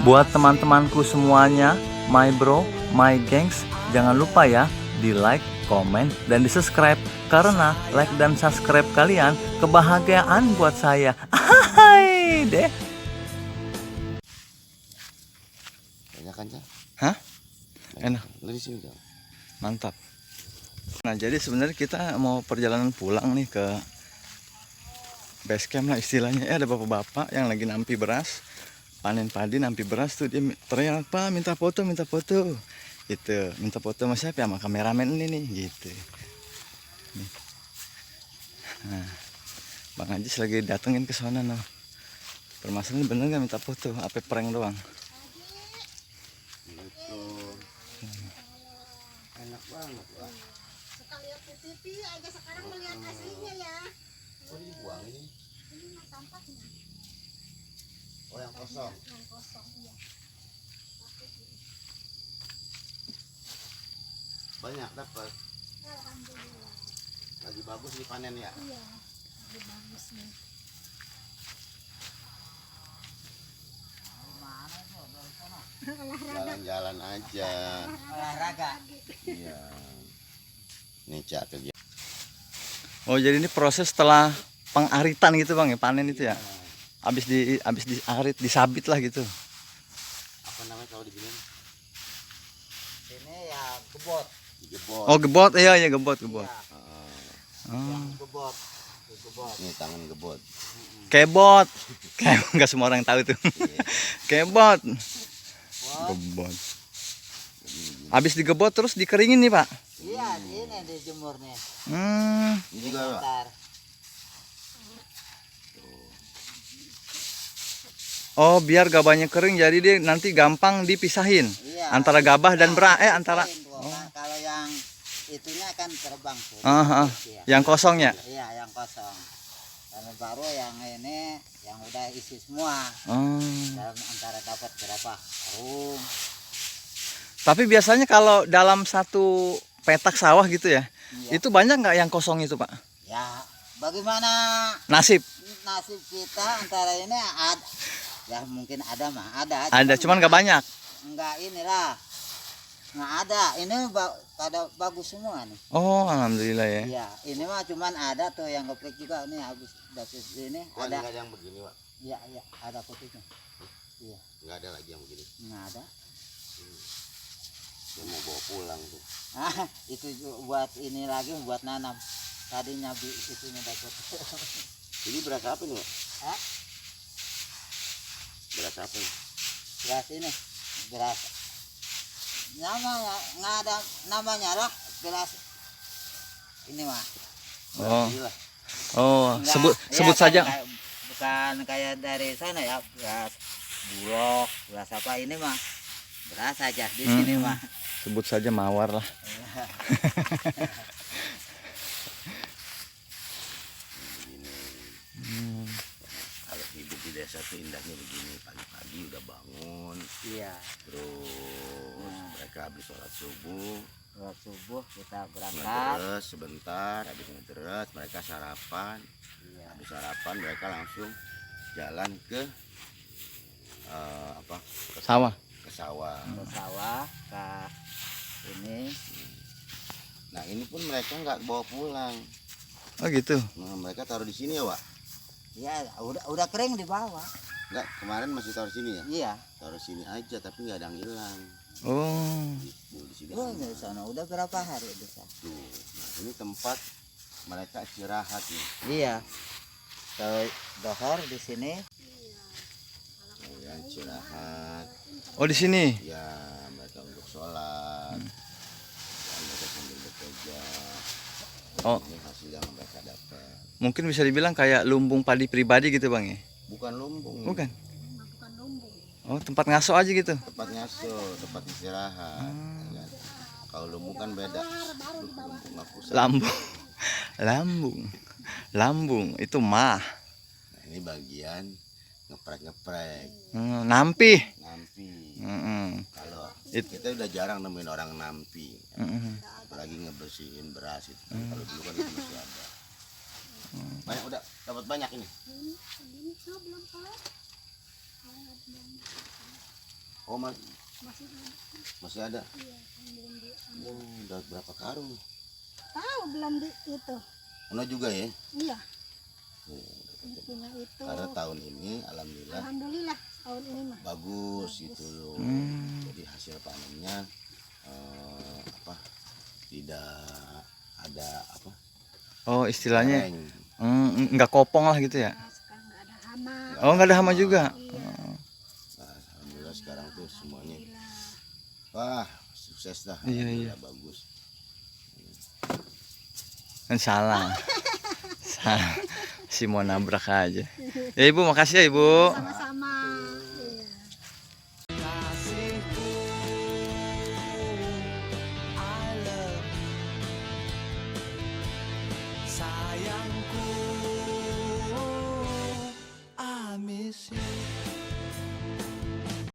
Buat teman-temanku semuanya, my bro, my gengs, jangan lupa ya di like, komen, dan di subscribe. Karena like dan subscribe kalian kebahagiaan buat saya. Hai deh. Banyak kan, Cak? Hah? Enak. Lu di sini, Cak? Mantap. Nah, jadi sebenarnya kita mau perjalanan pulang nih ke base camp lah istilahnya. Ada bapak-bapak yang lagi nampi beras, panen padi, nampi beras tuh, dia teriak, "Pak, minta foto, minta foto." Gitu, minta foto sama siapa? Sama kameramen ini nih, gitu. Nih. Nah, Bang Ajis lagi datengin ke sana noh. Permasalahan bener nggak minta foto? Apa prank doang? Gitu. Enak banget, Pak. Suka lihat di TV aja, sekarang melihat aslinya ya. Oh, dibuang ini. Ini mah tampaknya. Oh, yang kosong. Yang kosong, iya. Banyak dapat. Alhamdulillah. Lagi bagus dipanen ya. Iya, lebih bagus nih. Jalan-jalan aja. Olahraga. Iya. Nih, Cak, kegiatan. Oh, jadi ini proses setelah pengaritan gitu Bang ya, panen itu ya? Habis diarit, disabit lah gitu. Apa namanya kalau dibilang? Ini ya gebot. Jebot. Oh, gebot. Iya, gebot. Iya, Oh. yang gebot. Gebot. Nih, tangan gebot. Kebot. Kayak nggak semua orang tahu tuh. Iya. Kebot. Bot. Gebot. Habis digebot terus dikeringin nih, Pak. Iya, ini dijemur nih. Ini juga, Pak. Bentar. Oh, biar gabahnya kering jadi dia nanti gampang dipisahin. Iya. Antara gabah dan antara Kalau yang itunya kan terbang tuh. Iya. yang kosongnya. Iya, yang kosong. Dan baru yang ini yang udah isi semua. Oh. Dalam antara dapat berapa karung. Tapi biasanya kalau dalam satu petak sawah gitu ya, Iya. itu banyak nggak yang kosong itu, Pak? Ya, bagaimana Nasib. nasib kita antara ini ada. Ya mungkin ada mah, ada. Ada, cuman nggak banyak. Enggak inilah. Nggak ada. Ini pada bagus semua nih. Oh, alhamdulillah ya. Iya, ini mah cuman ada tuh yang geprek juga nih habis dapet ini Oh, ada. nggak ada yang begini, Pak. Iya, ada putihnya. Iya, Nggak ada lagi yang begini. nggak ada. Dia mau bawa pulang tuh. Ah, itu buat ini lagi buat nanam. Tadi nyabi itunya dapat. Ini beras apa nih, Pak? Hah? Beras apa nih? Beras ini, beras. Namanya nggak ada namanya lah, beras ini mah. Oh. Inilah. Oh, Enggak, sebut kan saja. bukan kayak dari sana ya, beras bulog, beras apa ini mah. Beras aja di sini mah. Sebut saja mawar lah. Kalau hidup di desa tuh indahnya begini, pagi-pagi udah bangun, Iya. terus mereka habis sholat subuh, Sholat subuh kita berangkat. ngedres sebentar, habis ngedres mereka sarapan, Iya. habis sarapan mereka langsung jalan ke apa? Sawah. Ke sawah. Ke sawah, ke ini. Nah ini pun mereka nggak bawa pulang, Oh, gitu. nah, mereka taruh di sini ya, Pak? Ya udah kering di bawah. Nggak, kemarin masih taruh sini ya? Iya. Taruh sini aja tapi nggak ada yang hilang. Oh. Gitu, di sini. Oh, di sana udah berapa hari di sana? Tuh, nah, ini tempat mereka istirahat nih. Iya. Kalau dohor di sini. Ya, istirahat. Oh, di sini. Ya, mereka untuk sholat. Dan mereka sambil bekerja. Oh. Ini hasil yang mereka dapat. Mungkin bisa dibilang kayak lumbung padi pribadi gitu, Bang ya. Bukan lumbung. Bukan. Bukan lumbung. Oh, tempat ngaso aja gitu. Tempat ngaso, tempat istirahat. Ya. Kalau lumbung kan beda. Lumbung aku Lambung. Lambung itu mah. Nah, ini bagian ngeprek-ngeprek, Nampi. nampi. Mm-mm. Kalau kita udah jarang nemuin orang nampi, Mm-mm. apalagi ngebersihin beras itu. Kalau dulu kan itu masih ada. Banyak, udah dapat banyak ini. Ini belum kelar. Oh, Masih ada. masih ada. Iya, yang belum di. Oh, udah berapa karung? Tahu belum di itu. Ono juga ya. Iya, Oh, ini punya itu. karena tahun ini alhamdulillah Alhamdulillah tahun ini mah. bagus gitu loh. Hmm. Jadi hasil panennya apa? Tidak ada apa? Oh, istilahnya kering. nggak kopong lah gitu ya. Nah, sekarang nggak ada hama. Oh, nggak ada hama juga. Iya. Nah, alhamdulillah sekarang tuh semuanya Alhamdulillah. wah sukses dah. Iya, Alhamdulillah, bagus. Kan salah. Si mau nabrak aja. Ya Ibu, makasih ya Ibu. Sama-sama.